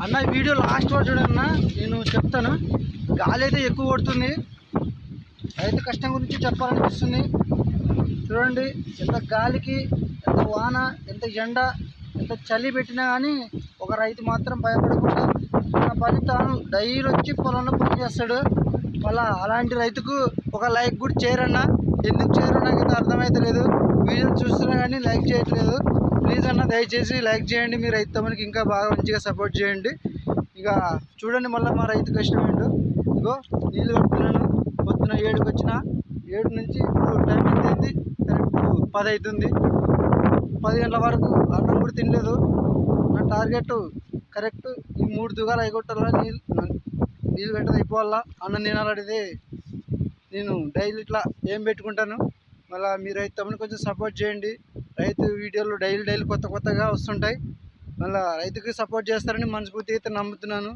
అన్న video last వరకు చూడండి అన్న, నేను చెప్తాను. గాలి అయితే ఎక్కువ కొడుతుంది, రైతు కష్టం గురించి చెప్పాలనిపిస్తుంది. చూడండి ఎంత గాలికి, ఎంత వాన, ఎంత ఎండ, ఎంత చలి పెట్టినా కానీ ఒక రైతు మాత్రం భయపడకుండా తన ఫలితాలను డైలీ వచ్చి పొలంలో పని చేస్తాడు. మళ్ళీ అలాంటి రైతుకు ఒక లైక్ కూడా చేయరన్న. ఎందుకు చేయరో నాకైతే అర్థమైతే లేదు. వీడియో చూస్తున్నా కానీ లైక్ చేయట్లేదు. ప్లీజ్ అన్న దయచేసి లైక్ చేయండి. మీ రైతు తమకి ఇంకా బాగా మంచిగా సపోర్ట్ చేయండి. ఇక చూడండి మళ్ళీ మా రైతు కష్టం ఏంటో. ఇగో నీళ్ళు కడుతున్నాను. పొద్దున 7కి వచ్చిన, 7 నుంచి ఇప్పుడు టైం ఎంత అయింది, కరెక్ట్ 10 అవుతుంది. 10 గంటల వరకు అన్నం కూడా తినలేదు. నా టార్గెట్ కరెక్ట్ ఈ 3 దుగాలు అయికొట్టాలా, నీళ్ళు కట్టదు అయిపోవాలా, అన్నం తినాలనేది నేను డైలీ ఇట్లా ఏం పెట్టుకుంటాను. మళ్ళీ మీ రైతు తమని కొంచెం సపోర్ట్ చేయండి. రైతు వీడియోలు డైలీ కొత్తగా వస్తుంటాయి. మళ్ళీ రైతుకి సపోర్ట్ చేస్తారని మనస్ఫూర్తిగా అయితే నమ్ముతున్నాను.